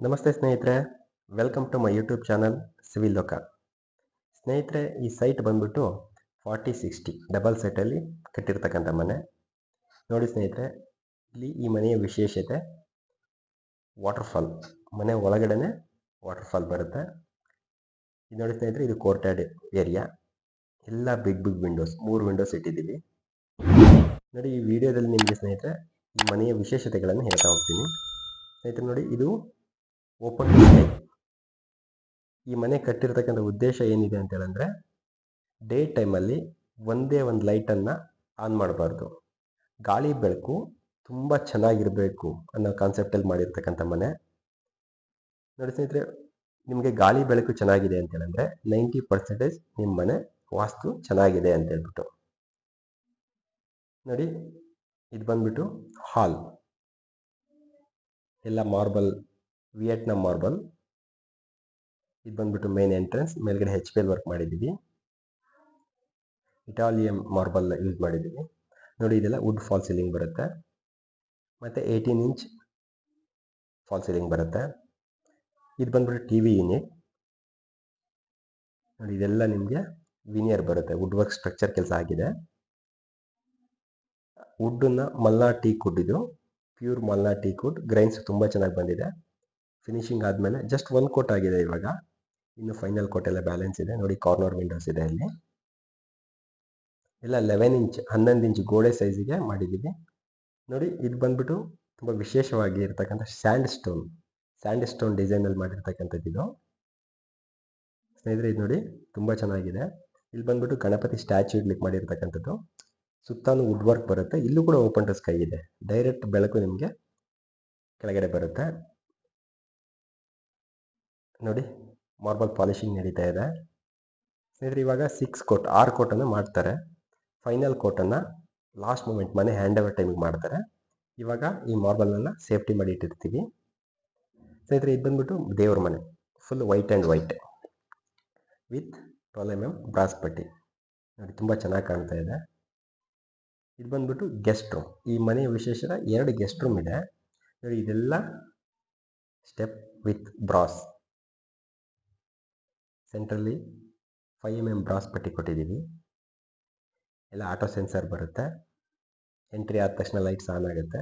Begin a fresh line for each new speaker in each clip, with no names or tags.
ನಮಸ್ತೆ ಸ್ನೇಹಿತರೆ, welcome to my YouTube channel civil Loka. ಸ್ನೇಹಿತರೆ, ಈ ಸೈಟ್ ಬಂದ್ಬಿಟ್ಟು 4060 ಡಬಲ್ ಸೈಟಲ್ಲಿ ಕಟ್ಟಿರ್ತಕ್ಕಂಥ ಮನೆ. ನೋಡಿ ಸ್ನೇಹಿತರೆ, ಇಲ್ಲಿ ಈ ಮನೆಯ ವಿಶೇಷತೆ ವಾಟರ್ಫಾಲ್. ಮನೆ ಒಳಗಡೆನೆ ವಾಟರ್ಫಾಲ್ ಬರುತ್ತೆ. ಇದು ನೋಡಿ ಸ್ನೇಹಿತರೆ, ಇದು ಕೋರ್ಟ್ಯಾರ್ಡ್ ಏರಿಯಾ. ಎಲ್ಲ ಬಿಗ್ ವಿಂಡೋಸ್, 3 ವಿಂಡೋಸ್ ಇಟ್ಟಿದ್ದೀವಿ. ನೋಡಿ, ಈ ವಿಡಿಯೋದಲ್ಲಿ ನಿಮಗೆ ಸ್ನೇಹಿತರೆ ಈ ಮನೆಯ ವಿಶೇಷತೆಗಳನ್ನು ಹೇಳ್ತಾ ಹೋಗ್ತೀನಿ. ಸ್ನೇಹಿತರೆ ನೋಡಿ, ಇದು ಓಪನ್ ಟು ಸ್ಕೈ. ಈ ಮನೆ ಕಟ್ಟಿರ್ತಕ್ಕಂಥ ಉದ್ದೇಶ ಏನಿದೆ ಅಂತ ಹೇಳಿದ್ರೆ, ಡೇ ಟೈಮಲ್ಲಿ ಒಂದೇ ಒಂದು ಲೈಟನ್ನು ಆನ್ ಮಾಡಬಾರ್ದು, ಗಾಳಿ ಬೆಳಕು ತುಂಬ ಚೆನ್ನಾಗಿರಬೇಕು ಅನ್ನೋ ಕಾನ್ಸೆಪ್ಟಲ್ಲಿ ಮಾಡಿರ್ತಕ್ಕಂಥ ಮನೆ. ನೋಡಿ ಸ್ನೇಹಿತರೆ, ನಿಮಗೆ ಗಾಳಿ ಬೆಳಕು ಚೆನ್ನಾಗಿದೆ ಅಂತ ಹೇಳಿದ್ರೆ 90% ನಿಮ್ಮ ಮನೆ ವಾಸ್ತು ಚೆನ್ನಾಗಿದೆ ಅಂತ ಹೇಳ್ಬಿಟ್ಟು. ನೋಡಿ, ಇದು ಬಂದ್ಬಿಟ್ಟು ಹಾಲ್. ಎಲ್ಲ ಮಾರ್ಬಲ್, ವಿಯೆಟ್ನಾಂ ಮಾರ್ಬಲ್. ಇದು ಬಂದ್ಬಿಟ್ಟು ಮೇನ್ ಎಂಟ್ರೆನ್ಸ್. ಮೇಲ್ಗಡೆ HPL ವರ್ಕ್ ಮಾಡಿದ್ದೀವಿ. ಇಟಾಲಿಯನ್ ಮಾರ್ಬಲ್ ಯೂಸ್ ಮಾಡಿದ್ದೀವಿ. ನೋಡಿ, ಇದೆಲ್ಲ ವುಡ್ ಫಾಲ್ ಸೀಲಿಂಗ್ ಬರುತ್ತೆ, ಮತ್ತು 18 ಇಂಚ್ ಫಾಲ್ ಸೀಲಿಂಗ್ ಬರುತ್ತೆ. ಇದು ಬಂದ್ಬಿಟ್ಟು TV ಯೂನಿಟ್. ನೋಡಿ, ಇದೆಲ್ಲ ನಿಮಗೆ ವಿನಿಯರ್ ಬರುತ್ತೆ, ವುಡ್ ವರ್ಕ್ ಸ್ಟ್ರಕ್ಚರ್ ಕೆಲಸ ಆಗಿದೆ. ವುಡ್ಡನ್ನು ಮಲ್ನಾಡ್ ಟೀಕ್ ವುಡ್, ಇದು pure Malnad teak wood. Grains ತುಂಬ ಚೆನ್ನಾಗಿ ಬಂದಿದೆ. ಫಿನಿಶಿಂಗ್ ಆದಮೇಲೆ ಜಸ್ಟ್ 1 ಕೋಟ್ ಆಗಿದೆ, ಇವಾಗ ಇನ್ನು ಫೈನಲ್ ಕೋಟ್ ಎಲ್ಲ ಬ್ಯಾಲೆನ್ಸ್ ಇದೆ. ನೋಡಿ, ಕಾರ್ನರ್ ವಿಂಡೋಸ್ ಇದೆ ಇಲ್ಲಿ. ಎಲ್ಲ 11 ಇಂಚ್ 11 ಇಂಚ್ ಗೋಡೆ ಸೈಜಿಗೆ ಮಾಡಿದ್ದೀವಿ. ನೋಡಿ, ಇದು ಬಂದ್ಬಿಟ್ಟು ತುಂಬ ವಿಶೇಷವಾಗಿ ಇರ್ತಕ್ಕಂಥ ಸ್ಯಾಂಡ್ ಸ್ಟೋನ್ ಡಿಸೈನಲ್ಲಿ ಮಾಡಿರ್ತಕ್ಕಂಥದ್ದು ಇದು. ಸ್ನೇಹಿತರೆ, ಇದು ನೋಡಿ ತುಂಬ ಚೆನ್ನಾಗಿದೆ. ಇಲ್ಲಿ ಬಂದ್ಬಿಟ್ಟು ಗಣಪತಿ ಸ್ಟ್ಯಾಚ್ಯೂ ಇಡ್ಲಿಕ್ಕೆ ಮಾಡಿರ್ತಕ್ಕಂಥದ್ದು. ಸುತ್ತಾನು ವುಡ್ ವರ್ಕ್ ಬರುತ್ತೆ. ಇಲ್ಲೂ ಕೂಡ ಓಪನ್ ಟು ಸ್ಕೈ ಇದೆ. ಡೈರೆಕ್ಟ್ ಬೆಳಕು ನಿಮಗೆ ಕೆಳಗಡೆ ಬರುತ್ತೆ. ನೋಡಿ, ಮಾರ್ಬಲ್ ಪಾಲಿಶಿಂಗ್ ನಡೀತಾ ಇದೆ. ಸ್ನೇಹಿತರೆ, ಇವಾಗ 6 ಕೋಟನ್ನು ಮಾಡ್ತಾರೆ. ಫೈನಲ್ ಕೋಟನ್ನು ಲಾಸ್ಟ್ ಮೂಮೆಂಟ್, ಮನೆ ಹ್ಯಾಂಡ್ ಓವರ್ ಟೈಮಿಗೆ ಮಾಡ್ತಾರೆ. ಇವಾಗ ಈ ಮಾರ್ಬಲ್ನೆಲ್ಲ ಸೇಫ್ಟಿ ಮಾಡಿ ಇಟ್ಟಿರ್ತೀವಿ. ಸ್ನೇಹಿತರೆ, ಇದು ಬಂದ್ಬಿಟ್ಟು ದೇವ್ರ ಮನೆ, full white and white with 12 mm brass ಪಟ್ಟಿ. ನೋಡಿ, ತುಂಬ ಚೆನ್ನಾಗಿ ಕಾಣ್ತಾ ಇದೆ. ಇದು ಬಂದ್ಬಿಟ್ಟು ಗೆಸ್ಟ್ ರೂಮ್. ಈ ಮನೆಯ ವಿಶೇಷತೆ 2 ಗೆಸ್ಟ್ ರೂಮ್ ಇದೆ. ನೋಡಿ, ಇದೆಲ್ಲ ಸ್ಟೆಪ್ ವಿತ್ ಬ್ರಾಸ್. ಸೆಂಟ್ರಲ್ಲಿ 5 mm ಬ್ರಾಸ್ ಪಟ್ಟಿ ಕೊಟ್ಟಿದ್ದೀವಿ. ಎಲ್ಲ ಆಟೋ ಸೆನ್ಸರ್ ಬರುತ್ತೆ. ಎಂಟ್ರಿ ಆದ ತಕ್ಷಣ ಲೈಟ್ಸ್ ಆನ್ ಆಗುತ್ತೆ.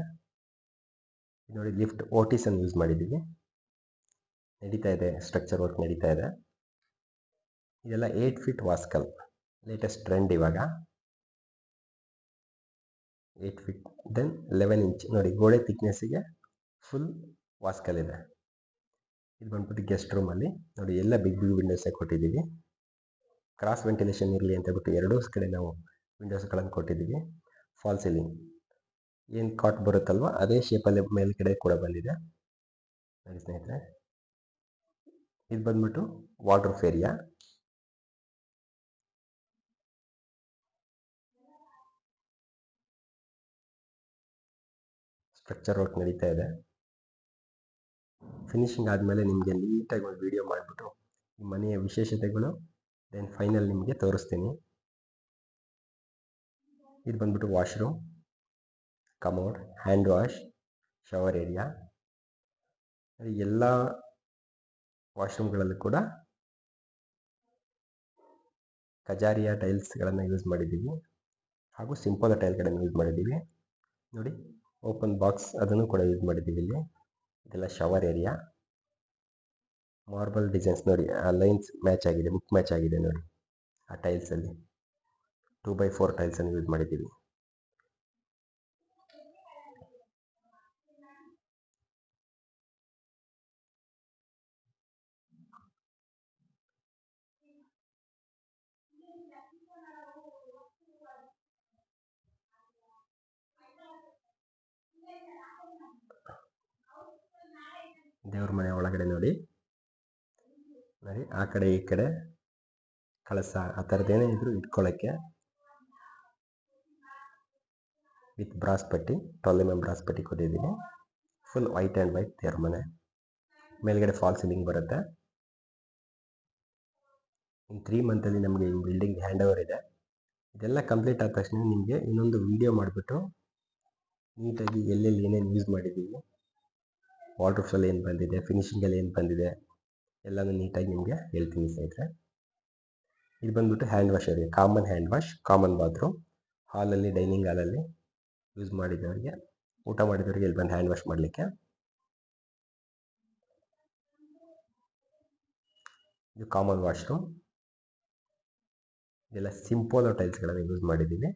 ನೋಡಿ, ಲಿಫ್ಟ್ ಓಟಿಸನ್ನು ಯೂಸ್ ಮಾಡಿದ್ದೀವಿ. ನಡೀತಾ ಇದೆ, ಸ್ಟ್ರಕ್ಚರ್ ವರ್ಕ್ ನಡೀತಾ ಇದೆ. ಇದೆಲ್ಲ 8 ಫೀಟ್ ವಾಸ್ಕಲ್, ಲೇಟೆಸ್ಟ್ ಟ್ರೆಂಡ್ ಇವಾಗ. 8 ಫೀಟ್ ದೆನ್ 11 ಇಂಚ್. ನೋಡಿ, ಗೋಡೆ ಥಿಕ್ನೆಸ್ಸಿಗೆ ಫುಲ್ ವಾಸ್ಕಲ್ ಇದೆ. ಇದು ಬಂದ್ಬಿಟ್ಟು ಗೆಸ್ಟ್ ರೂಮಲ್ಲಿ. ನೋಡಿ, ಎಲ್ಲ ಬಿಗ್ ವಿಂಡೋಸೇ ಕೊಟ್ಟಿದ್ದೀವಿ. ಕ್ರಾಸ್ ವೆಂಟಿಲೇಷನ್ ಇರಲಿ ಅಂತ ಹೇಳ್ಬಿಟ್ಟು ಎರಡೂ ಕಡೆ ನಾವು ವಿಂಡೋಸ್ಗಳನ್ನು ಕೊಟ್ಟಿದ್ದೀವಿ. ಫಾಲ್ ಸೀಲಿಂಗ್ ಏನು ಕಾಟ್ ಬರುತ್ತಲ್ವ, ಅದೇ ಶೇಪಲ್ಲಿ ಮೇಲ್ಗಡೆ ಕೂಡ ಬಂದಿದೆ. ನೋಡಿ ಸ್ನೇಹಿತರೆ, ಇದು ಬಂದ್ಬಿಟ್ಟು ವಾರ್ಡ್ರೋಬ್ ಏರಿಯಾ. ಸ್ಟ್ರಕ್ಚರ್ ವರ್ಕ್ ನಡೀತಾ ಇದೆ. ಫಿನಿಶಿಂಗ್ ಆದಮೇಲೆ ನಿಮಗೆ ನೀಟಾಗಿ ಒಂದು ವಿಡಿಯೋ ಮಾಡಿಬಿಟ್ಟು ಈ ಮನೆಯ ವಿಶೇಷತೆಗಳು ದೆನ್ ಫೈನಲ್ ನಿಮಗೆ ತೋರಿಸ್ತೀನಿ. ಇದು ಬಂದ್ಬಿಟ್ಟು washroom, commode, hand wash, shower area. ಎಲ್ಲ ವಾಶ್ರೂಮ್ಗಳಲ್ಲೂ ಕೂಡ ಕಜಾರಿಯಾ ಟೈಲ್ಸ್ಗಳನ್ನು ಯೂಸ್ ಮಾಡಿದ್ದೀವಿ, ಹಾಗೂ ಸಿಂಪಲ್ ಟೈಲ್ಗಳನ್ನು ಯೂಸ್ ಮಾಡಿದ್ದೀವಿ. ನೋಡಿ, ಓಪನ್ ಬಾಕ್ಸ್ ಅದನ್ನು ಕೂಡ ಯೂಸ್ ಮಾಡಿದ್ದೀವಿ ಇಲ್ಲಿ. ಇದೆಲ್ಲ ಶವರ್ ಏರಿಯಾ. ಮಾರ್ಬಲ್ ಡಿಸೈನ್ಸ್ ನೋಡಿ, ಆ ಲೈನ್ಸ್ ಮ್ಯಾಚ್ ಆಗಿದೆ, ಬುಕ್ ಮ್ಯಾಚ್ ಆಗಿದೆ. ನೋಡಿ, ಆ ಟೈಲ್ಸಲ್ಲಿ 2x4 ಟೈಲ್ಸನ್ನು ಯೂಸ್ ಮಾಡಿದ್ದೀವಿ. ದೇವ್ರ ಮನೆ ಒಳಗಡೆ ನೋಡಿ, ಆ ಕಡೆ ಈ ಕಡೆ ಕಳಸ ಆ ಥರದ್ದೇನೇ ಇದ್ರೂ ಇಟ್ಕೊಳ್ಳೋಕ್ಕೆ ವಿತ್ ಬ್ರಾಸ್ ಪಟ್ಟಿ, 12 mm ಬ್ರಾಸ್ ಪಟ್ಟಿ ಕೊಟ್ಟಿದ್ದೀನಿ. ಫುಲ್ ವೈಟ್ ಆ್ಯಂಡ್ ವೈಟ್ ದೇವ್ರ ಮನೆ. ಮೇಲ್ಗಡೆ ಫಾಲ್ ಸೀಲಿಂಗ್ ಬರುತ್ತೆ. ಇನ್ನು 3 ಮಂತಲ್ಲಿ ನಮಗೆ ಈ ಬಿಲ್ಡಿಂಗ್ ಹ್ಯಾಂಡ್ ಓವರ್ ಇದೆ. ಇದೆಲ್ಲ ಕಂಪ್ಲೀಟ್ ಆದ ತಕ್ಷಣ ನಿಮಗೆ ಇನ್ನೊಂದು ವಿಡಿಯೋ ಮಾಡಿಬಿಟ್ಟು ನೀಟಾಗಿ ಎಲ್ಲೆಲ್ಲಿ ಏನೇನು ಯೂಸ್ ಮಾಡಿದ್ದೀವಿ ವಾಟರ್ ಪ್ರೂಫಲ್ಲಿ ಏನು ಬಂದಿದೆ, ಫಿನಿಶಿಂಗಲ್ಲಿ ಏನು ಬಂದಿದೆ ಎಲ್ಲನೂ ನೀಟಾಗಿ ನಿಮಗೆ ಹೇಳ್ತೀನಿ ಸ್ನೇಹಿತರೆ. ಇದು ಬಂದ್ಬಿಟ್ಟು hand wash area, common hand wash, common bathroom. ಹಾಲಲ್ಲಿ, ಡೈನಿಂಗ್ ಹಾಲಲ್ಲಿ ಯೂಸ್ ಮಾಡಿದವರಿಗೆ, ಊಟ ಮಾಡಿದವರಿಗೆ ಇಲ್ಲಿ ಬಂದು ಹ್ಯಾಂಡ್ ವಾಶ್ ಮಾಡಲಿಕ್ಕೆ. ಇದು ಕಾಮನ್ ವಾಶ್ರೂಮ್. ಇದೆಲ್ಲ ಸಿಂಪಲ್ ಟೈಲ್ಸ್ಗಳನ್ನು ಯೂಸ್ ಮಾಡಿದ್ದೀವಿ.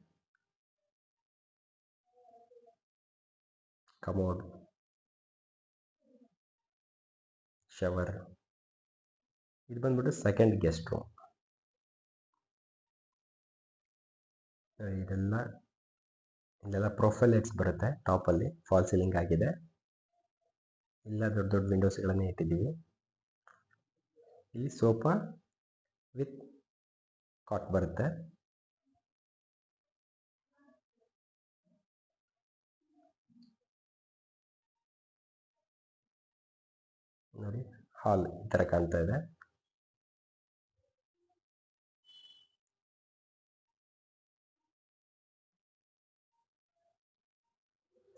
Commode, shower. ಇದು ಬಂದ್ಬಿಟ್ಟು ಸೆಕೆಂಡ್ ಗೆಸ್ಟ್ ರೂಮ್. ಇದೆಲ್ಲ ಪ್ರೊಫೈಲ್ ಲೈಟ್ಸ್ ಬರುತ್ತೆ. ಟಾಪಲ್ಲಿ ಫಾಲ್ ಸೀಲಿಂಗ್ ಆಗಿದೆ. ಇಲ್ಲ ದೊಡ್ಡ ದೊಡ್ಡ ವಿಂಡೋಸ್ಗಳನ್ನೇ ಇಟ್ಟಿದ್ದೀವಿ. ಇಲ್ಲಿ ಸೋಫಾ ವಿತ್ ಕಾಟ್ ಬರುತ್ತೆ. ನೋಡಿ, ಹಾಲ್ ಈ ಥರ ಕಾಣ್ತಾ ಇದೆ.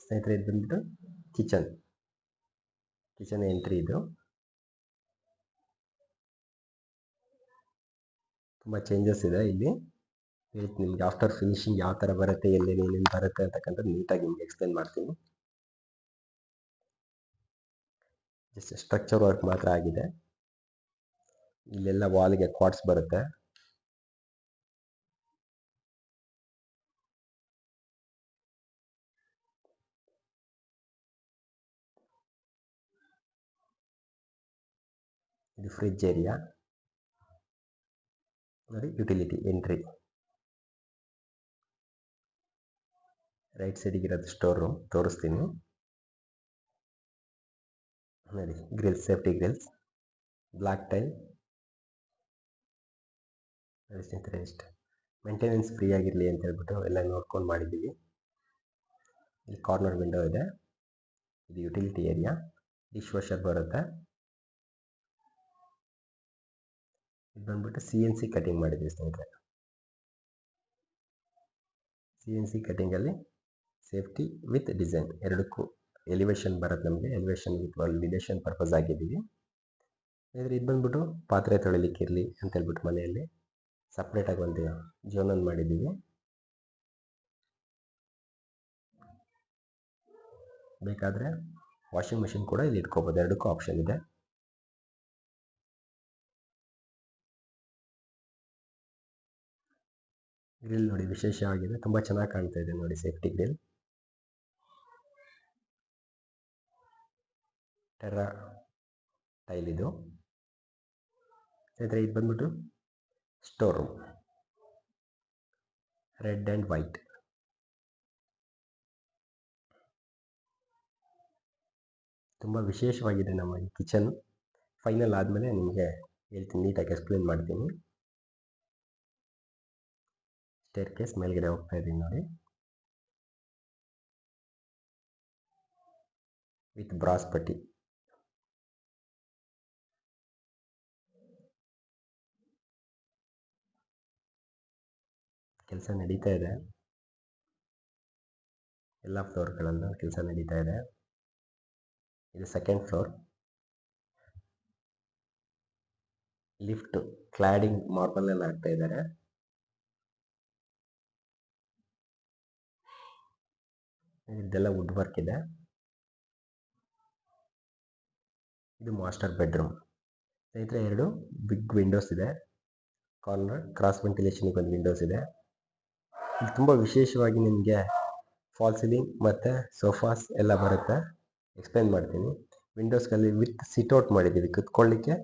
ಸ್ನೇಹಿತರೆ, ಇದು ಬಂದ್ಬಿಟ್ಟು ಕಿಚನ್ ಎಂಟ್ರಿ. ಇದು ತುಂಬ ಚೇಂಜಸ್ ಇದೆ ಇಲ್ಲಿ. ಹೇಳ್ತೀನಿ ನಿಮಗೆ ಆಫ್ಟರ್ ಫಿನಿಶಿಂಗ್ ಯಾವ ಥರ ಬರುತ್ತೆ, ಏನೇನು ಬರುತ್ತೆ ಅಂತಕ್ಕಂಥದ್ದು ನೀಟಾಗಿ ನಿಮಗೆ ಎಕ್ಸ್ಪ್ಲೇನ್ ಮಾಡ್ತೀನಿ. ಜಸ್ಟ್ ಸ್ಟ್ರಕ್ಚರ್ ವರ್ಕ್ ಮಾತ್ರ ಆಗಿದೆ. ಇಲ್ಲೆಲ್ಲ ವಾಲ್ಗೆ ಕ್ವಾರ್ಟ್ಸ್ ಬರುತ್ತೆ. ಇದು ಫ್ರಿಡ್ಜ್ ಏರಿಯಾ. ನೋಡಿ, ಯುಟಿಲಿಟಿ ಎಂಟ್ರಿ. ರೈಟ್ ಸೈಡಿಗೆ ಇರೋದು ಸ್ಟೋರ್ ರೂಮ್, ತೋರಿಸ್ತೀನಿ. ನೋಡಿ, grills, safety grills, black tile. ನೋಡಿ ಸ್ನೇಹಿತರೆ, ಎಷ್ಟು ಮೇಂಟೆನೆನ್ಸ್ ಫ್ರೀ ಆಗಿರಲಿ ಅಂತ ಹೇಳ್ಬಿಟ್ಟು ಎಲ್ಲ ನೋಡ್ಕೊಂಡು ಮಾಡಿದ್ದೀವಿ. ಇಲ್ಲಿ ಕಾರ್ನರ್ ವಿಂಡೋ ಇದೆ. ಇದು ಯುಟಿಲಿಟಿ ಏರಿಯಾ. ಡಿಶ್ ವಾಷರ್ ಬರುತ್ತೆ. ಇದು ಬಂದ್ಬಿಟ್ಟು CNC ಕಟಿಂಗ್ ಮಾಡಿದ್ವಿ ಸ್ನೇಹಿತರೆ. CNC ಕಟಿಂಗಲ್ಲಿ ಸೇಫ್ಟಿ ವಿತ್ ಡಿಸೈನ್ ಎರಡಕ್ಕೂ ಎಲಿವೇಶನ್ ಬರುತ್ತೆ ನಮಗೆ. ಎಲಿವೇಶನ್ ವಿತ್ ವ್ಯಾಲಿಡೇಷನ್ ಪರ್ಪಸ್ ಆಗಿದ್ದೀವಿ. ಆದರೆ ಇದು ಬಂದ್ಬಿಟ್ಟು ಪಾತ್ರೆ ತೊಳಿಲಿಕ್ಕೆ ಇರಲಿ ಅಂತ ಹೇಳ್ಬಿಟ್ಟು ಮನೆಯಲ್ಲಿ ಸಪ್ರೇಟಾಗಿ ಒಂದು ಜೋನನ್ನು ಮಾಡಿದ್ದೀವಿ. ಬೇಕಾದರೆ ವಾಷಿಂಗ್ ಮಿಷಿನ್ ಕೂಡ ಇಲ್ಲಿ ಇಟ್ಕೋಬೋದು. ಎರಡಕ್ಕೂ ಆಪ್ಷನ್ ಇದೆ. ಗ್ರಿಲ್ ನೋಡಿ, ವಿಶೇಷವಾಗಿದೆ, ತುಂಬ ಚೆನ್ನಾಗಿ ಕಾಣ್ತಾ ಇದೆ ನೋಡಿ. ಸೇಫ್ಟಿ ಗ್ರಿಲ್, ಟೆರ್ರಾ ಟೈಲ್ ಇದು. ಸ್ನೇಹಿತರೆ, ಇದು ಬಂದ್ಬಿಟ್ಟು store room, red and white. ತುಂಬ ವಿಶೇಷವಾಗಿದೆ ನಮ್ಮ ಈ ಕಿಚನ್. ಫೈನಲ್ ಆದಮೇಲೆ ನಿಮಗೆ ಹೇಳ್ತೀನಿ, ನೀಟಾಗಿ ಎಕ್ಸ್ಪ್ಲೇನ್ ಮಾಡ್ತೀನಿ. ಸ್ಟೇರ್ ಕೇಸ್ ಮೇಲ್ಗಡೆ ಹೋಗ್ತಾ ಇದ್ದೀನಿ ನೋಡಿ, ವಿತ್ ಬ್ರಾಸ್ ಪಟ್ಟಿ. ಕೆಲಸ ನಡೀತಾ ಇದೆ. ಎಲ್ಲ ಫ್ಲೋರ್ಗಳಲ್ಲೂ ಕೆಲಸ ನಡೀತಾ ಇದೆ. ಇದು ಸೆಕೆಂಡ್ ಫ್ಲೋರ್. ಲಿಫ್ಟ್ ಕ್ಲಾಡಿಂಗ್ ಮಾರ್ಬಲ್ನಲ್ಲಿ ಹಾಕ್ತಾ ಇದ್ದಾರೆ. ಇದೆಲ್ಲ ವುಡ್ ವರ್ಕ್ ಇದೆ. ಇದು ಮಾಸ್ಟರ್ ಬೆಡ್ರೂಮ್. ಸ್ನೇಹಿತರೆ, ಎರಡು ಬಿಗ್ ವಿಂಡೋಸ್ ಇದೆ. ಕಾರ್ನರ್ ಕ್ರಾಸ್ ವೆಂಟಿಲೇಷನ್ಗೆ ಒಂದು ವಿಂಡೋಸ್ ಇದೆ. ಇಲ್ಲಿ ತುಂಬ ವಿಶೇಷವಾಗಿ ನಿಮಗೆ ಫಾಲ್ ಸೀಲಿಂಗ್ ಮತ್ತು ಸೋಫಾಸ್ ಎಲ್ಲ ಬರುತ್ತೆ. ಎಕ್ಸ್ಪ್ಲೇನ್ ಮಾಡ್ತೀನಿ. ವಿಂಡೋಸ್ಗಳಲ್ಲಿ ವಿತ್ ಸಿಟ್ಔಟ್ ಮಾಡಿದ್ದೀವಿ, ಕುತ್ಕೊಳ್ಳಿಕ್ಕೆ.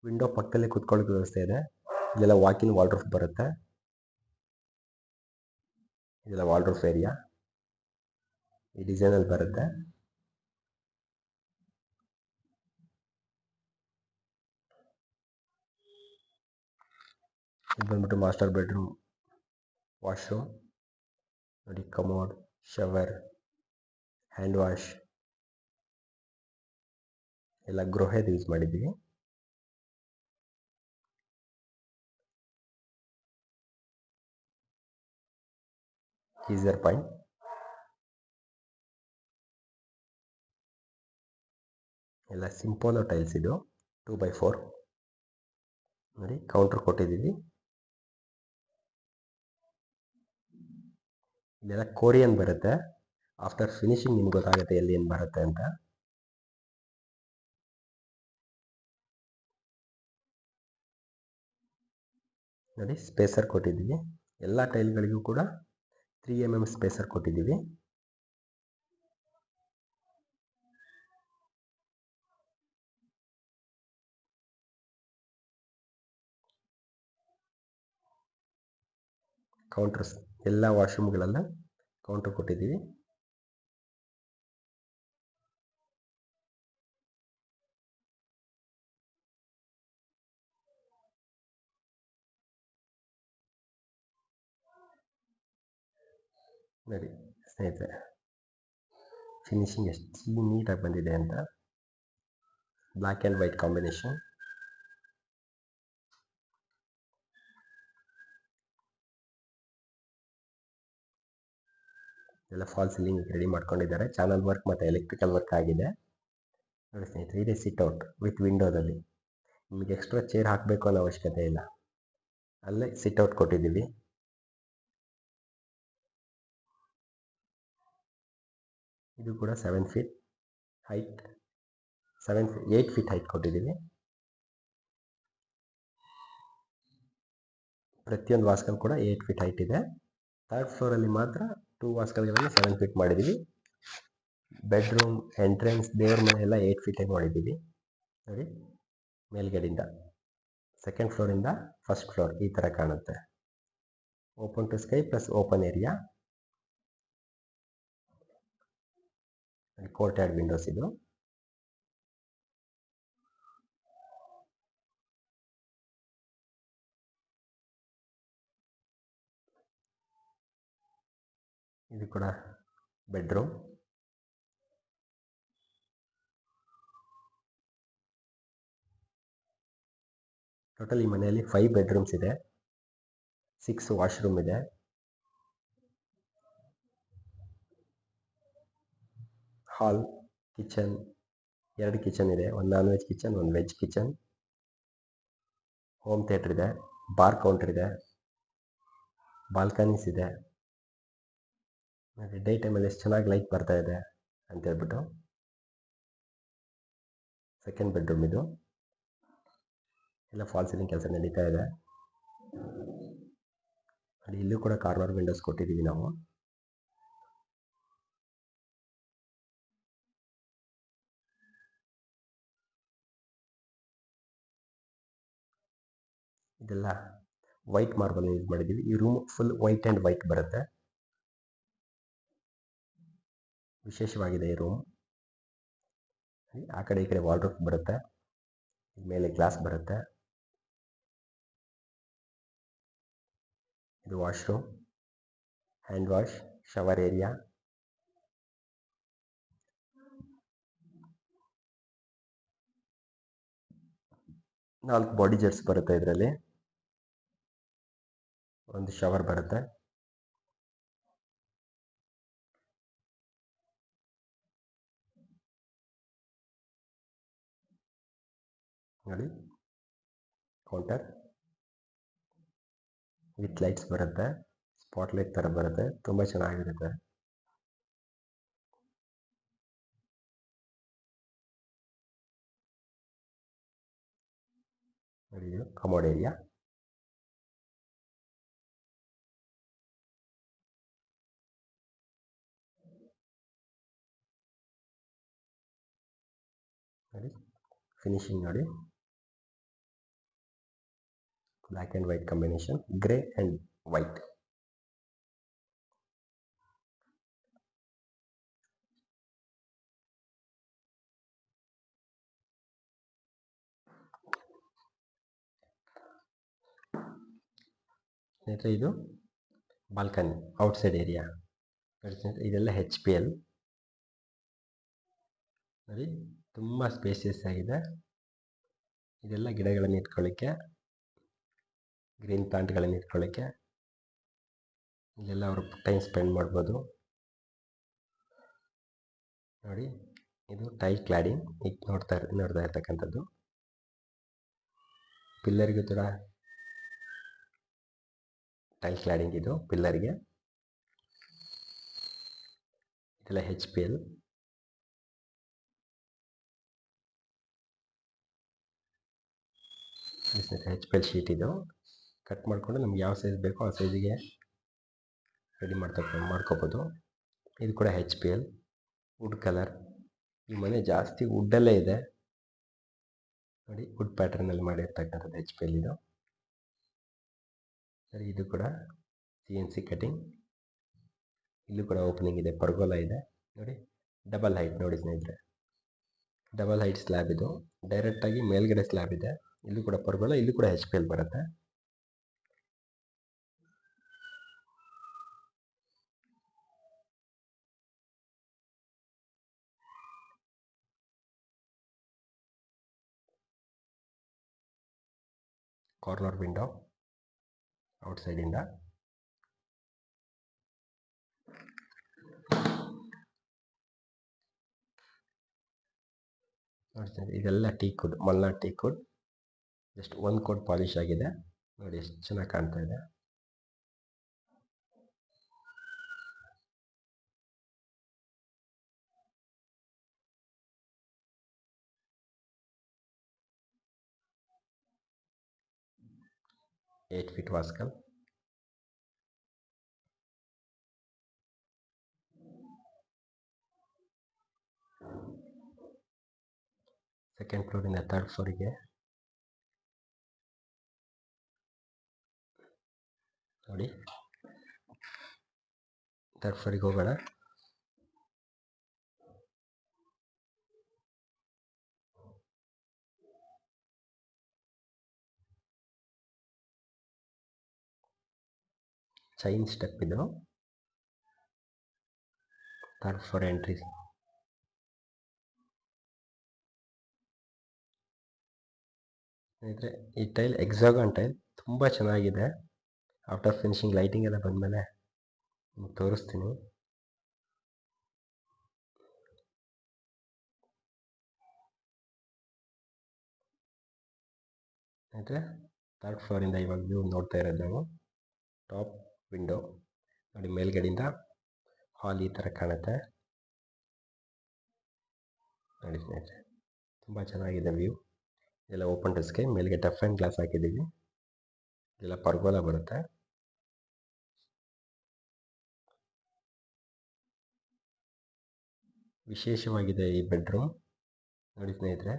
ವಿಂಡೋ ಪಕ್ಕದಲ್ಲೇ ಕುತ್ಕೊಳ್ಳೋಕೆ ವ್ಯವಸ್ಥೆ ಇದೆ. ಇದೆಲ್ಲ ವಾಕಿನ್ ವಾಲ್ಡ್ರೂಫ್ ಬರುತ್ತೆ. ಇದೆಲ್ಲ ವಾಲ್ಡ್ರೂಫ್ ಏರಿಯಾ ಈ ಡಿಸೈನಲ್ಲಿ ಬರುತ್ತೆ. ಇದು ಬಂದ್ಬಿಟ್ಟು ಮಾಸ್ಟರ್ ಬೆಡ್ರೂಮ್, ವಾಶ್ರೂಮ್ ನೋಡಿ. ಕಮೋಡ್, ಶವರ್, ಹ್ಯಾಂಡ್ ವಾಶ್ ಎಲ್ಲ ಗೃಹದ ಯೂಸ್ ಮಾಡಿದ್ದೀವಿ. ಗೀಸರ್ ಪಾಯಿಂಟ್, ಎಲ್ಲ ಸಿಂಪಲ್ ಟೈಲ್ಸ್ ಇದು 2x4 ನೋಡಿ. ಕೌಂಟ್ರ್ ಕೊಟ್ಟಿದ್ದೀವಿ. ಇದೆಲ್ಲ ಕೊರಿಯನ್ ಬರುತ್ತೆ. ಆಫ್ಟರ್ ಫಿನಿಶಿಂಗ್ ನಿಮ್ಗೆ ಗೊತ್ತಾಗುತ್ತೆ ಎಲ್ಲಿ ಏನು ಬರುತ್ತೆ ಅಂತ. ನೋಡಿ, ಸ್ಪೇಸರ್ ಕೊಟ್ಟಿದ್ದೀವಿ. ಎಲ್ಲ ಟೈಲ್ಗಳಿಗೂ ಕೂಡ 3 mm ಸ್ಪೇಸರ್ ಕೊಟ್ಟಿದ್ದೀವಿ. ಕೌಂಟರ್ಸ್ ಎಲ್ಲ ವಾಶ್ರೂಮ್ಗಳೆಲ್ಲ ಕೌಂಟರ್ ಕೊಟ್ಟಿದ್ದೀವಿ. ನೋಡಿ ಸ್ನೇಹಿತರೆ, ಫಿನಿಶಿಂಗ್ ಎಷ್ಟು ನೀಟಾಗಿ ಬಂದಿದೆ ಅಂತ. Black and white combination. ಎಲ್ಲ ಫಾಲ್ ಸೀಲಿಂಗ್ ರೆಡಿ ಮಾಡ್ಕೊಂಡಿದ್ದಾರೆ. ಚಾನಲ್ ವರ್ಕ್ ಮತ್ತು ಎಲೆಕ್ಟ್ರಿಕಲ್ ವರ್ಕ್ ಆಗಿದೆ. ನೋಡಿ ಸ್ನೇಹಿತರೆ, ಇದೆ ಸಿಟ್ಔಟ್ ವಿತ್ ವಿಂಡೋದಲ್ಲಿ. ನಿಮಗೆ ಎಕ್ಸ್ಟ್ರಾ ಚೇರ್ ಹಾಕಬೇಕು ಅನ್ನೋ ಅವಶ್ಯಕತೆ ಇಲ್ಲ. ಅಲ್ಲೇ ಸಿಟ್ಔಟ್ ಕೊಟ್ಟಿದ್ದೀವಿ. ಇದು ಕೂಡ 7 ಫೀಟ್ ಹೈಟ್, 8 ಫೀಟ್ ಹೈಟ್ ಕೊಟ್ಟಿದ್ದೀವಿ. ಪ್ರತಿಯೊಂದು ವಾಸ್ಕಲ್ ಕೂಡ 8 ಫೀಟ್ ಹೈಟ್ ಇದೆ. 3rd ಫ್ಲೋರಲ್ಲಿ ಮಾತ್ರ 2 ವಾಸ್ಕಲ್ಗಳನ್ನು 7 ಫೀಟ್ ಮಾಡಿದ್ದೀವಿ. ಬೆಡ್ರೂಮ್, ಎಂಟ್ರೆನ್ಸ್, ದೇವ್ರ ಮನೆ ಎಲ್ಲ 8 ಫೀಟಾಗಿ ಮಾಡಿದ್ದೀವಿ. ನೋಡಿ, ಮೇಲ್ಗಡೆಯಿಂದ 2nd ಫ್ಲೋರಿಂದ 1st ಫ್ಲೋರ್ ಈ ಥರ ಕಾಣುತ್ತೆ. Open to sky plus open area. Courtyard windows ಇದು. ಇದು ಕೂಡ ಬೆಡ್ರೂಮ್. ಟೋಟಲ್ ಈ ಮನೆಯಲ್ಲಿ 5 ಬೆಡ್ರೂಮ್ಸ್ ಇದೆ, 6 ವಾಶ್ರೂಮ್ ಇದೆ. ಹಾಲ್, ಕಿಚನ್, 2 ಕಿಚನ್ ಇದೆ. ಒಂದು ನಾನ್ ವೆಜ್ ಕಿಚನ್, ಒಂದು ವೆಜ್ ಕಿಚನ್. ಹೋಮ್ ಥಿಯೇಟರ್ ಇದೆ, ಬಾರ್ ಕೌಂಟರ್ ಇದೆ, ಬಾಲ್ಕನೀಸ್ ಇದೆ. ನೋಡಿ, ಡೇ ಟೈಮಲ್ಲಿ ಎಷ್ಟು ಚೆನ್ನಾಗಿ ಲೈಟ್ ಬರ್ತಾ ಇದೆ ಅಂತ ಹೇಳ್ಬಿಟ್ಟು. 2nd ಬೆಡ್ರೂಮ್ ಇದು. ಎಲ್ಲ ಫಾಲ್ ಸೀಲಿಂಗ್ ಕೆಲಸ ನಡೀತಾ ಇದೆ. ನೋಡಿ, ಇಲ್ಲೂ ಕೂಡ ಕಾರ್ನರ್ ವಿಂಡೋಸ್ ಕೊಟ್ಟಿದ್ದೀವಿ ನಾವು. ಇದೆಲ್ಲ ವೈಟ್ ಮಾರ್ಬಲ್ ಯೂಸ್ ಮಾಡಿದ್ದೀವಿ. ಈ room full white and white ಬರುತ್ತೆ. ವಿಶೇಷವಾಗಿದೆ ಈ ರೂಮ್. ಆ ಕಡೆ ಈ ಕಡೆ ವಾರ್ಡ್ರೋಬ್ ಬರುತ್ತೆ, ಮೇಲೆ ಗ್ಲಾಸ್ ಬರುತ್ತೆ. ಇದು washroom, hand wash, shower area. ನಾಲ್ಕು ಬಾಡಿ ಜೆಟ್ಸ್ ಬರುತ್ತೆ ಇದರಲ್ಲಿ. ಒಂದು ಶವರ್ ಬರುತ್ತೆ. ನೋಡಿ, ಕೌಂಟರ್ ವಿತ್ ಲೈಟ್ಸ್ ಬರುತ್ತೆ, ಸ್ಪಾಟ್ಲೈಟ್ ಥರ ಬರುತ್ತೆ. ತುಂಬ ಚೆನ್ನಾಗಿರುತ್ತೆ. ನೋಡಿ, ಇದು ಕಮೋಡ್ ಏರಿಯಾ. ನೋಡಿ, ಫಿನಿಶಿಂಗ್ ನೋಡಿ, black and white combination, grey and white. ಸ್ನೇಹಿತರೆ, ಇದು ಬಾಲ್ಕನಿ ಔಟ್ಸೈಡ್ ಏರಿಯಾ. ಇದೆಲ್ಲ HPL. ನೋಡಿ, ತುಂಬ ಸ್ಪೇಸಿಯಸ್ ಆಗಿದೆ. ಇದೆಲ್ಲ ಗಿಡಗಳನ್ನು ಇಟ್ಕೊಳ್ಳಿಕ್ಕೆ, ಗ್ರೀನ್ ಪ್ಲಾಂಟ್ಗಳನ್ನು ಇಟ್ಕೊಳ್ಳಿಕ್ಕೆ. ಇಲ್ಲೆಲ್ಲ ಅವರು ಟೈಮ್ ಸ್ಪೆಂಡ್ ಮಾಡ್ಬೋದು. ನೋಡಿ, ಇದು ಟೈಲ್ ಕ್ಲಾಡಿಂಗ್. ಈಗ ನೋಡ್ತಾ ಇರ್ತಕ್ಕಂಥದ್ದು ಪಿಲ್ಲರ್ಗೂ ಕೂಡ ಟೈಲ್ ಕ್ಲಾಡಿಂಗ್. ಇದು ಪಿಲ್ಲರ್ಗೆ ಇದೆಲ್ಲ HPL. HPL sheet. ಇದು ಕಟ್ ಮಾಡಿಕೊಂಡು ನಮ್ಗೆ ಯಾವ ಸೈಜ್ ಬೇಕೋ ಆ ಸೈಜಿಗೆ ರೆಡಿ ಮಾಡ್ಕೋಬೋದು. ಇದು ಕೂಡ HPL ವುಡ್ ಕಲರ್. ಈ ಮನೆ ಜಾಸ್ತಿ ವುಡ್ಡಲ್ಲೇ ಇದೆ ನೋಡಿ, ವುಡ್ ಪ್ಯಾಟರ್ನಲ್ಲಿ ಮಾಡಿರ್ತಕ್ಕಂಥದ್ದು HPL ಇದು. ಸರಿ, ಇದು ಕೂಡ CNC ಕಟಿಂಗ್. ಇಲ್ಲೂ ಕೂಡ ಓಪನಿಂಗ್ ಇದೆ, ಪರ್ಗೋಲ ಇದೆ ನೋಡಿ. ಡಬಲ್ ಹೈಟ್ ನೋಡಿ ಸ್ನೇಹಿತರೆ, ಡಬಲ್ ಹೈಟ್ ಸ್ಲ್ಯಾಬ್. ಇದು ಡೈರೆಕ್ಟಾಗಿ ಮೇಲ್ಗಡೆ ಸ್ಲ್ಯಾಬ್ ಇದೆ. ಇಲ್ಲೂ ಕೂಡ ಪರ್ಗೋಲ, ಇಲ್ಲೂ ಕೂಡ HPL ಬರುತ್ತೆ. ಕಾರ್ನರ್ ವಿಂಡೋ ಔಟ್ಸೈಡಿಂದ. ನೋಡ್ತೀನಿ, ಇದೆಲ್ಲ ಟೀಕ್ವುಡ್, ಮಲ್ನಾಡ್ ಟೀಕ್ವುಡ್. ಜಸ್ಟ್ ಒಂದು ಕೋಟ್ ಪಾಲಿಶ್ ಆಗಿದೆ ನೋಡಿ, ಎಷ್ಟು ಚೆನ್ನಾಗಿ ಕಾಣ್ತಾ ಇದೆ. ಏಟ್ ಫೀಟ್ ವಾಸ್ಕಲ್. ಸೆಕೆಂಡ್ ಫ್ಲೋರಿಂದ ಥರ್ಡ್ ಫ್ಲೋರಿಗೆ ನೋಡಿ. ಥರ್ಡ್ ಫ್ಲೋರಿಗೆ ಹೋಗೋಣ. ಚೈನ್ ಸ್ಟೆಪ್ ಇದು. Third floor entry. ಸ್ನೇಹಿತರೆ, ಈ ಟೈಲ್ ಎಕ್ಸಾಗಾನ್ ಟೈಲ್ ತುಂಬ ಚೆನ್ನಾಗಿದೆ. ಆಫ್ಟರ್ ಫಿನಿಶಿಂಗ್ ಲೈಟಿಂಗ್ ಎಲ್ಲ ಬಂದಮೇಲೆ ನಿಮ್ಗೆ ತೋರಿಸ್ತೀನಿ. ಸ್ನೇಹಿತರೆ, ಥರ್ಡ್ ಫ್ಲೋರಿಂದ ಇವಾಗ ವ್ಯೂ ನೋಡ್ತಾ ಇರೋದು ನಾವು. ಟಾಪ್ ವಿಂಡೋ ನೋಡಿ, ಮೇಲ್ಗಡೆಯಿಂದ ಹಾಲ್ ಈ ಥರ ಕಾಣುತ್ತೆ ನೋಡಿ ಸ್ನೇಹಿತರೆ. ತುಂಬ ಚೆನ್ನಾಗಿದೆ ವ್ಯೂ. ಇದೆಲ್ಲ ಓಪನ್ ಟು ಸ್ಕೈ. ಮೇಲ್ಗೆ ಟಫ್ ಆ್ಯಂಡ್ ಗ್ಲಾಸ್ ಹಾಕಿದ್ದೀವಿ. ಇದೆಲ್ಲ ಪರ್ಗೋಲ ಬರುತ್ತೆ. ವಿಶೇಷವಾಗಿದೆ ಈ ಬೆಡ್ರೂಮ್ ನೋಡಿ ಸ್ನೇಹಿತರೆ.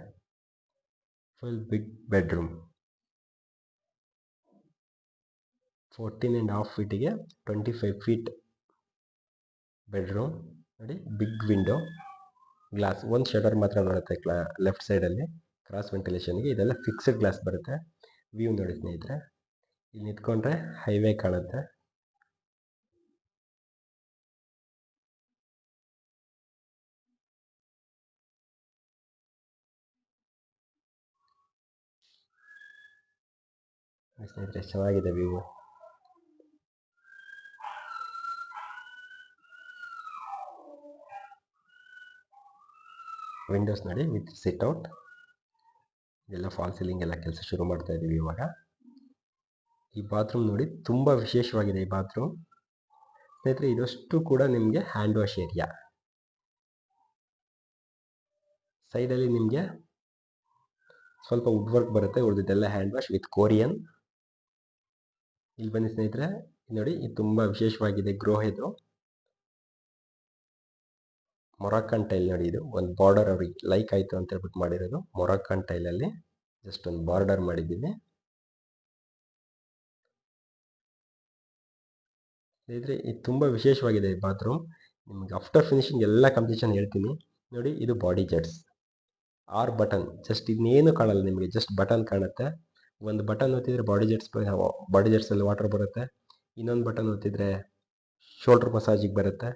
Full big bedroom. 14.5 ಫೀಟಿಗೆ 25 ಫೀಟ್ ಬೆಡ್ರೂಮ್ ನೋಡಿ. Big window, glass. ಒಂದು ಶಟರ್ ಮಾತ್ರ ಬರುತ್ತೆ ಲೆಫ್ಟ್ ಸೈಡಲ್ಲಿ ಕ್ರಾಸ್ ವೆಂಟಿಲೇಷನ್ಗೆ. ಇದೆಲ್ಲ ಫಿಕ್ಸ್ಡ್ ಗ್ಲಾಸ್ ಬರುತ್ತೆ. ವ್ಯೂ ನೋಡಿ ಸ್ನೇಹಿತರೆ, ಇಲ್ಲಿ ನಿಂತ್ಕೊಂಡ್ರೆ ಹೈವೇ ಕಾಣುತ್ತೆ. ಸ್ನೇಹಿತರೆ, ಚೆನ್ನಾಗಿದೆ ವ್ಯೂ. ವಿಂಡೋಸ್ ನೋಡಿ ವಿತ್ ಸಿಟ್ ಔಟ್. ಇದೆಲ್ಲ ಫಾಲ್ ಸೀಲಿಂಗ್ ಎಲ್ಲ ಕೆಲಸ ಶುರು ಮಾಡ್ತಾ ಇದ್ದೀವಿ ಇವಾಗ. ಈ ಬಾತ್ರೂಮ್ ನೋಡಿ, ತುಂಬ ವಿಶೇಷವಾಗಿದೆ ಈ ಬಾತ್ರೂಮ್ ಸ್ನೇಹಿತರೆ. ಇದಷ್ಟು ಕೂಡ ನಿಮಗೆ ಹ್ಯಾಂಡ್ ವಾಶ್ ಏರಿಯಾ. ಸೈಡಲ್ಲಿ ನಿಮಗೆ ಸ್ವಲ್ಪ ವುಡ್ ವರ್ಕ್ ಬರುತ್ತೆ, ಉಳಿದಿದ್ದೆಲ್ಲ ಹ್ಯಾಂಡ್ ವಾಶ್ ವಿತ್ ಕೋರಿಯನ್. ಇಲ್ಲಿ ಬನ್ನಿ ಸ್ನೇಹಿತರೆ, ನೋಡಿ, ಇದು ತುಂಬ ವಿಶೇಷವಾಗಿದೆ. ಗ್ರೋ ಇದು ಮೊರಾಕನ್ ಟೈಲ್ ನೋಡಿ. ಇದು ಒಂದು ಬಾರ್ಡರ್ ಅವ್ರಿಗೆ ಲೈಕ್ ಆಯಿತು ಅಂತ ಹೇಳ್ಬಿಟ್ಟು ಮಾಡಿರೋದು. ಮೊರಾಕನ್ ಟೈಲಲ್ಲಿ ಜಸ್ಟ್ ಒಂದು ಬಾರ್ಡರ್ ಮಾಡಿದ್ದೀನಿ ಸ್ನೇಹಿತರೆ. ಇದು ತುಂಬ ವಿಶೇಷವಾಗಿದೆ ಈ ಬಾತ್ರೂಮ್. ನಿಮಗೆ ಆಫ್ಟರ್ ಫಿನಿಶಿಂಗ್ ಎಲ್ಲ ಕಂಪ್ಲೀಷನ್ ಹೇಳ್ತೀನಿ ನೋಡಿ. ಇದು ಬಾಡಿ ಜೆಟ್ಸ್ 6 ಬಟನ್. ಜಸ್ಟ್ ಇನ್ನೇನು ಕಾಣಲ್ಲ ನಿಮಗೆ, ಜಸ್ಟ್ ಬಟನ್ ಕಾಣುತ್ತೆ. ಒಂದು ಬಟನ್ ಒತ್ತಿದ್ರೆ ಬಾಡಿ ಜೆಟ್ಸಲ್ಲಿ ವಾಟರ್ ಬರುತ್ತೆ. ಇನ್ನೊಂದು ಬಟನ್ ಒತ್ತಿದ್ರೆ ಶೋಲ್ಡರ್ ಮಸಾಜಿಗೆ ಬರುತ್ತೆ.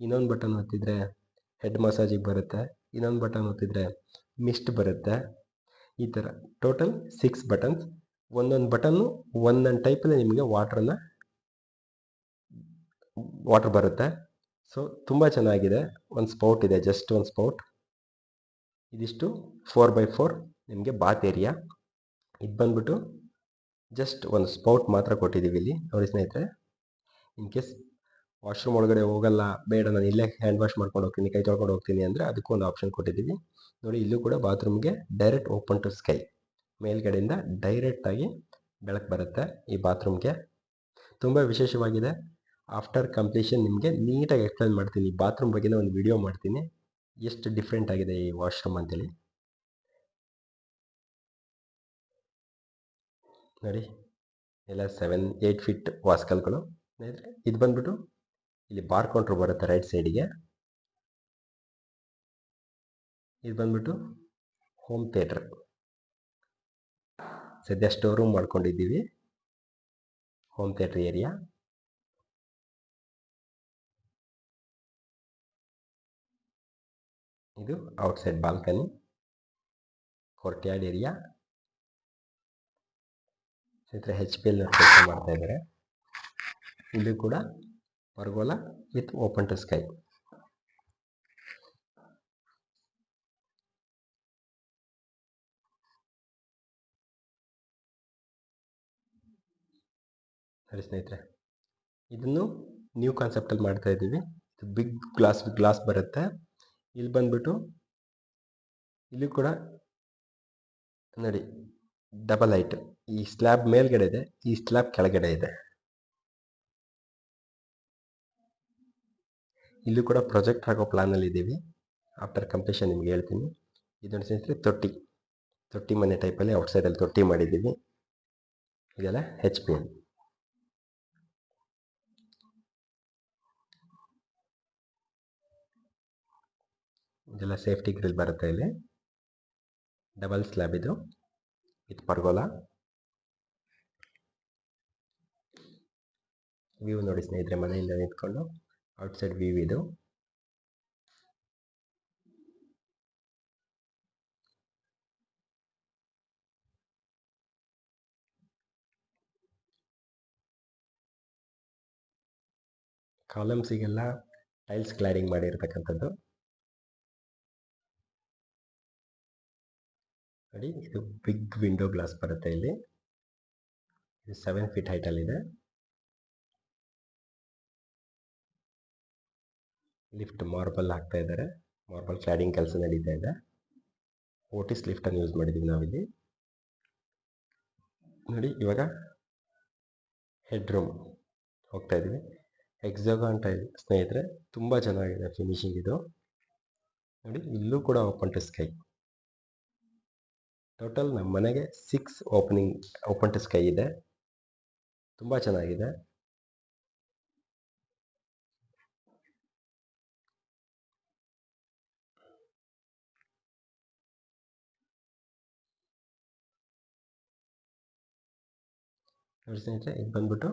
ಇನ್ನೊಂದು ಬಟನ್ ಒತ್ತಿದ್ರೆ ಹೆಡ್ ಮಸಾಜಿಗೆ ಬರುತ್ತೆ. ಇನ್ನೊಂದು ಬಟನ್ ಒತ್ತಿದ್ರೆ ಮಿಸ್ಟ್ ಬರುತ್ತೆ. ಈ ಥರ ಟೋಟಲ್ 6 ಬಟನ್ಸ್. ಒಂದೊಂದು ಬಟನ್ನು ಒಂದೊಂದು ಟೈಪಲ್ಲಿ ನಿಮಗೆ ವಾಟರ್ ಬರುತ್ತೆ. ಸೊ ತುಂಬ ಚೆನ್ನಾಗಿದೆ. ಒಂದು ಸ್ಪೌಟ್ ಇದೆ, ಜಸ್ಟ್ ಒಂದು ಸ್ಪೌಟ್. ಇದಿಷ್ಟು 4x4 ನಿಮಗೆ ಬಾತ್ ಏರಿಯಾ. ಇದು ಬಂದ್ಬಿಟ್ಟು ಜಸ್ಟ್ ಒಂದು ಸ್ಪೌಟ್ ಮಾತ್ರ ಕೊಟ್ಟಿದ್ದೀವಿ ಇಲ್ಲಿ ನೋಡಿ ಸ್ನೇಹಿತರೆ. ಇನ್ ಕೇಸ್ ವಾಶ್ರೂಮ್ ಒಳಗಡೆ ಹೋಗಲ್ಲ, ಬೇಡ ನಾನು ಇಲ್ಲೇ ಹ್ಯಾಂಡ್ ವಾಶ್ ಮಾಡ್ಕೊಂಡು ಹೋಗ್ತೀನಿ, ಕೈ ತೊಳ್ಕೊಂಡು ಹೋಗ್ತೀನಿ ಅಂದರೆ ಅದಕ್ಕೂ ಒಂದು ಆಪ್ಷನ್ ಕೊಟ್ಟಿದ್ದೀವಿ ನೋಡಿ. ಇಲ್ಲೂ ಕೂಡ ಬಾತ್ರೂಮ್ಗೆ ಡೈರೆಕ್ಟ್ ಓಪನ್ ಟು ಸ್ಕೈ, ಮೇಲ್ಗಡೆಯಿಂದ ಡೈರೆಕ್ಟಾಗಿ ಬೆಳಕು ಬರುತ್ತೆ ಈ ಬಾತ್ರೂಮ್ಗೆ. ತುಂಬ ವಿಶೇಷವಾಗಿದೆ. ಆಫ್ಟರ್ ಕಂಪ್ಲೀಷನ್ ನಿಮಗೆ ನೀಟಾಗಿ ಎಕ್ಸ್ಪ್ಲೈನ್ ಮಾಡ್ತೀನಿ. ಬಾತ್ರೂಮ್ ಬಗ್ಗೆನೇ ಒಂದು ವಿಡಿಯೋ ಮಾಡ್ತೀನಿ, ಎಷ್ಟು ಡಿಫ್ರೆಂಟ್ ಆಗಿದೆ ಈ ವಾಶ್ರೂಮ್ ಅಂತೇಳಿ ನೋಡಿ. ಎಲ್ಲ 7-8 ಫೀಟ್ ವಾಸ್ಕಲ್ಗಳು ಸ್ನೇಹಿತರೆ. ಇದು ಬಂದ್ಬಿಟ್ಟು ಇಲ್ಲಿ ಬಾರ್ ಕೌಂಟ್ರ್ ಬರುತ್ತೆ ರೈಟ್ ಸೈಡಿಗೆ. ಇದು ಬಂದ್ಬಿಟ್ಟು ಹೋಮ್ ಥಿಯೇಟರ್. ಸದ್ಯ ಸ್ಟೋರ್ ರೂಮ್ ಮಾಡ್ಕೊಂಡಿದ್ದೀವಿ, ಹೋಮ್ ಥಿಯೇಟರ್ ಏರಿಯಾ. ಇದು ಔಟ್ಸೈಡ್ ಬಾಲ್ಕನಿ, ಕೋರ್ಟ್ಯಾರ್ಡ್ ಏರಿಯಾ. ಸ್ನೇಹಿತರೆ HPL ಕೆಲಸ ಮಾಡ್ತಾ ಇದ್ದಾರೆ. ಇಲ್ಲಿ ಕೂಡ ಪರ್ಗೋಲಾ ವಿತ್ ಓಪನ್ ಟು ಸ್ಕೈ. ಸರಿ ಸ್ನೇಹಿತರೆ, ಇದನ್ನು ನ್ಯೂ ಕಾನ್ಸೆಪ್ಟಲ್ಲಿ ಮಾಡ್ತಾ ಇದ್ದೀವಿ. ಇದು ಬಿಗ್ ಗ್ಲಾಸ್ ಬರುತ್ತೆ. ಇಲ್ಲಿ ಬಂದ್ಬಿಟ್ಟು ಇಲ್ಲಿ ಕೂಡ ನೋಡಿ ಡಬಲ್ ಹೈಟ್. ಈ ಸ್ಲ್ಯಾಬ್ ಮೇಲ್ಗಡೆ ಇದೆ, ಈ ಸ್ಲ್ಯಾಬ್ ಕೆಳಗಡೆ ಇದೆ. ಇಲ್ಲೂ ಕೂಡ ಪ್ರೊಜೆಕ್ಟ್ ಆಗೋ ಪ್ಲಾನಲ್ಲಿ ಇದ್ದೀವಿ. ಆಫ್ಟರ್ ಕಂಪ್ಲೀಷನ್ ನಿಮ್ಗೆ ಹೇಳ್ತೀನಿ. ಇದೊಂದು ಸ್ನೇಹಿತರೆ ತೊಟ್ಟಿ ಮನೆ ಟೈಪಲ್ಲಿ ಔಟ್ಸೈಡಲ್ಲಿ ತೊಟ್ಟಿ ಮಾಡಿದ್ದೀವಿ. ಇದೆಲ್ಲ HPL. ಇದೆಲ್ಲ ಸೇಫ್ಟಿ ಗ್ರಿಲ್ ಬರುತ್ತೆ. ಇಲ್ಲಿ ಡಬಲ್ ಸ್ಲ್ಯಾಬ್ ಇದು ವಿತ್ ಪರ್ಗೋಲಾ. ವ್ಯೂ ನೋಡಿ ಸ್ನೇಹಿತರೆ, ಮನೆಯಿಂದ ನಿಂತ್ಕೊಂಡು ಔಟ್ಸೈಡ್ ವ್ಯೂ ಇದು. ಕಾಲಮ್ಸಿಗೆಲ್ಲ ಟೈಲ್ಸ್ ಕ್ಲಾಡಿಂಗ್ ಮಾಡಿರ್ತಕ್ಕಂಥದ್ದು ನೋಡಿ. ಇದು ಬಿಗ್ ವಿಂಡೋ ಗ್ಲಾಸ್ ಬರುತ್ತೆ ಇಲ್ಲಿ. ಇದು 7 ಫೀಟ್ ಹೈಟಲ್ಲಿದೆ. ಲಿಫ್ಟ್ ಮಾರ್ಬಲ್ ಹಾಕ್ತಾ ಇದ್ದಾರೆ, ಮಾರ್ಬಲ್ ಕ್ಲಾಡಿಂಗ್ ಕೆಲಸ ನಡೀತಾ ಇದೆ. ಓಟಿಸ್ ಲಿಫ್ಟನ್ನು ಯೂಸ್ ಮಾಡಿದ್ದೀವಿ ನಾವಿಲ್ಲಿ ನೋಡಿ. ಇವಾಗ ಹೆಡ್ ರೂಮ್ ಹೋಗ್ತಾ ಇದ್ದೀವಿ. ಹೆಕ್ಸಾಗಾನ್ ಟೈಲ್ ಸ್ನೇಹಿತರೆ, ತುಂಬ ಚೆನ್ನಾಗಿದೆ ಫಿನಿಶಿಂಗ್ ಇದು ನೋಡಿ. ಇಲ್ಲೂ ಕೂಡ ಓಪನ್ ಟು ಸ್ಕೈ. ಟೋಟಲ್ ನಮ್ಮ ಮನೆಗೆ 6 ಓಪನ್ ಟು ಸ್ಕೈ ಇದೆ. ತುಂಬ ಚೆನ್ನಾಗಿದೆ. ನೋಡಿ ಸ್ನೇಹಿತರೆ, ಇದು ಬಂದ್ಬಿಟ್ಟು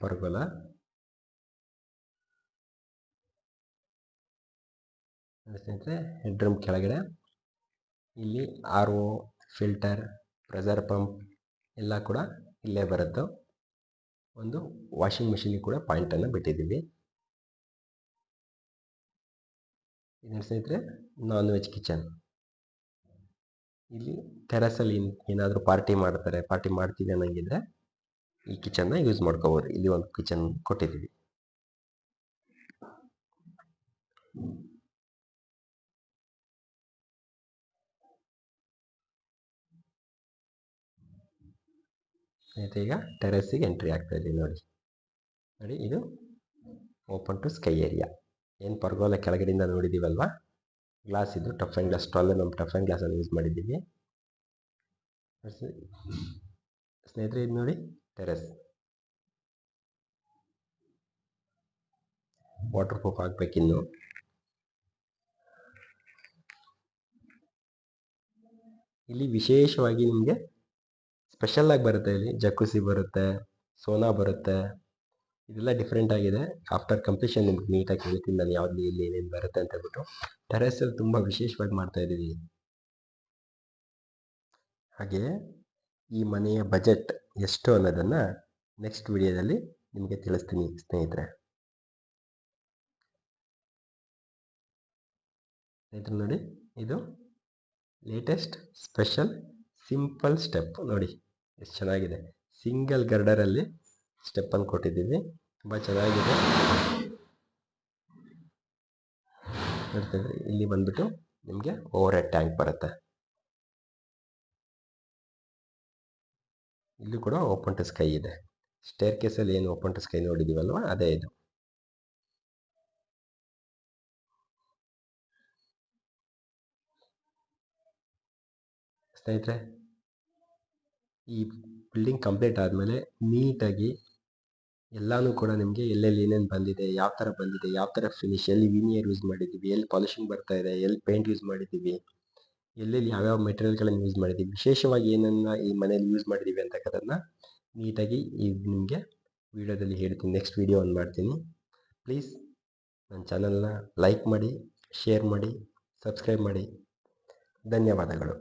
ಪರ್ಗೋಲಾ. ಸ್ನೇಹಿತರೆ, ಹೆಡ್ ರೂಮ್ ಕೆಳಗಡೆ ಇಲ್ಲಿ RO, ಫಿಲ್ಟರ್, ಪ್ರೆಷರ್ ಪಂಪ್ ಎಲ್ಲ ಕೂಡ ಇಲ್ಲೇ ಬರುತ್ತೆ. ಒಂದು ವಾಷಿಂಗ್ ಮಿಷಿನ್ಗೆ ಕೂಡ ಪಾಯಿಂಟನ್ನು ಬಿಟ್ಟಿದ್ದೀವಿ. ಇದು ಸ್ನೇಹಿತರೆ ನಾನ್ ವೆಜ್ ಕಿಚನ್. ಇಲ್ಲಿ ಟೆರಸಲ್ಲಿ ಏನಾದರೂ ಪಾರ್ಟಿ ಮಾಡ್ತೀವಿ ಅನ್ನೋಂಗಿದ್ರೆ ಈ ಕಿಚನ್ನ ಯೂಸ್ ಮಾಡ್ಕೋಬೋದು. ಇಲ್ಲಿ ಒಂದು ಕಿಚನ್ ಕೊಟ್ಟಿದ್ದೀವಿ. ಸ್ನೇಹಿತರೆ, ಈಗ ಟೆರಸ್ಸಿಗೆ ಎಂಟ್ರಿ ಆಗ್ತಾ ಇದ್ದೀವಿ ನೋಡಿ. ಇದು ಓಪನ್ ಟು ಸ್ಕೈ ಏರಿಯಾ. ಏನು ಪರ್ಗೋಲ ಕೆಳಗಡೆಯಿಂದ ನೋಡಿದ್ದೀವಲ್ವ, ಗ್ಲಾಸ್ ಇದು ಟಫ್ ಆ್ಯಂಡ್ ಗ್ಲಾಸ್. ನಮ್ಮ ಟಫ್ ಆ್ಯಂಡ್ ಗ್ಲಾಸನ್ನು ಯೂಸ್ ಮಾಡಿದ್ದೀವಿ ಸ್ನೇಹಿತರೆ. ಇದು ನೋಡಿ ಟೆರೆಸ್. Water proof ಆಗಬೇಕಿನ್ನು. ಇಲ್ಲಿ ವಿಶೇಷವಾಗಿ ನಿಮಗೆ ಸ್ಪೆಷಲಾಗಿ ಬರುತ್ತೆ. ಇಲ್ಲಿ ಜಕುಸಿ ಬರುತ್ತೆ, ಸೋನಾ ಬರುತ್ತೆ. ಇದೆಲ್ಲ ಡಿಫ್ರೆಂಟ್ ಆಗಿದೆ. ಆಫ್ಟರ್ ಕಂಪ್ಲೀಷನ್ ನಿಮ್ಗೆ ನೀಟಾಗಿ ಹೇಳ್ತೀನಿ ನಾನು ಯಾವ್ದು ಇಲ್ಲಿ ಏನೇನು ಬರುತ್ತೆ ಅಂತ ಹೇಳ್ಬಿಟ್ಟು. ಟೆರೆಸಲ್ಲಿ ತುಂಬ ವಿಶೇಷವಾಗಿ ಮಾಡ್ತಾ ಇದ್ದೀವಿ. ಹಾಗೆ ಈ ಮನೆಯ ಬಜೆಟ್ ಎಷ್ಟು ಅನ್ನೋದನ್ನು ನೆಕ್ಸ್ಟ್ ವಿಡಿಯೋದಲ್ಲಿ ನಿಮಗೆ ತಿಳಿಸ್ತೀನಿ ಸ್ನೇಹಿತರೆ. ನೋಡಿ, ಇದು ಲೇಟೆಸ್ಟ್ ಸ್ಪೆಷಲ್ ಸಿಂಪಲ್ ಸ್ಟೆಪ್. ನೋಡಿ ಎಷ್ಟು ಚೆನ್ನಾಗಿದೆ. ಸಿಂಗಲ್ ಗರ್ಡರಲ್ಲಿ ಸ್ಟೆಪ್ಪನ್ನು ಕೊಟ್ಟಿದ್ದೀವಿ. ತುಂಬ ಚೆನ್ನಾಗಿದೆ. ನೋಡ್ತಿದ್ರೆ ಇಲ್ಲಿ ಬಂದ್ಬಿಟ್ಟು ನಿಮಗೆ ಓವರ್ ಹೆಡ್ ಟ್ಯಾಂಕ್ ಬರುತ್ತೆ. ಇಲ್ಲೂ ಕೂಡ ಓಪನ್ ಟು ಸ್ಕೈ ಇದೆ. ಸ್ಟೇರ್ ಕೇಸಲ್ಲಿ ಏನು ಓಪನ್ ಟು ಸ್ಕೈ ನೋಡಿದ್ದೀವಲ್ವ, ಅದೇ ಇದು. ಸ್ನೇಹಿತರೆ, ಈ ಬಿಲ್ಡಿಂಗ್ ಕಂಪ್ಲೀಟ್ ಆದಮೇಲೆ ನೀಟಾಗಿ ಎಲ್ಲನೂ ಕೂಡ ನಿಮಗೆ ಎಲ್ಲೆಲ್ಲಿ ಏನೇನು ಬಂದಿದೆ, ಯಾವ ಥರ ಬಂದಿದೆ, ಯಾವ ಥರ ಫಿನಿಶ್, ಎಲ್ಲಿ ವಿನಿಯರ್ ಯೂಸ್ ಮಾಡಿದ್ದೀವಿ, ಎಲ್ಲಿ ಪಾಲಿಶಿಂಗ್ ಬರ್ತಾ ಇದೆ, ಎಲ್ಲಿ ಪೇಂಟ್ ಯೂಸ್ ಮಾಡಿದ್ದೀವಿ, ಎಲ್ಲೆಲ್ಲಿ ಯಾವ್ಯಾವ ಮೆಟೀರಿಯಲ್ಗಳನ್ನು ಯೂಸ್ ಮಾಡಿದ್ದೀವಿ, ವಿಶೇಷವಾಗಿ ಏನನ್ನು ಈ ಮನೇಲಿ ಯೂಸ್ ಮಾಡಿದ್ದೀವಿ ಅಂತಕ್ಕಂಥದ್ದನ್ನ ನೀಟಾಗಿ ನಿಮಗೆ ವಿಡಿಯೋದಲ್ಲಿ ಹೇಳ್ತೀನಿ. ನೆಕ್ಸ್ಟ್ ವಿಡಿಯೋ ಒಂದು ಮಾಡ್ತೀನಿ. ಪ್ಲೀಸ್ ನನ್ನ ಚಾನಲ್ನ ಲೈಕ್ ಮಾಡಿ, ಶೇರ್ ಮಾಡಿ, ಸಬ್ಸ್ಕ್ರೈಬ್ ಮಾಡಿ. ಧನ್ಯವಾದಗಳು.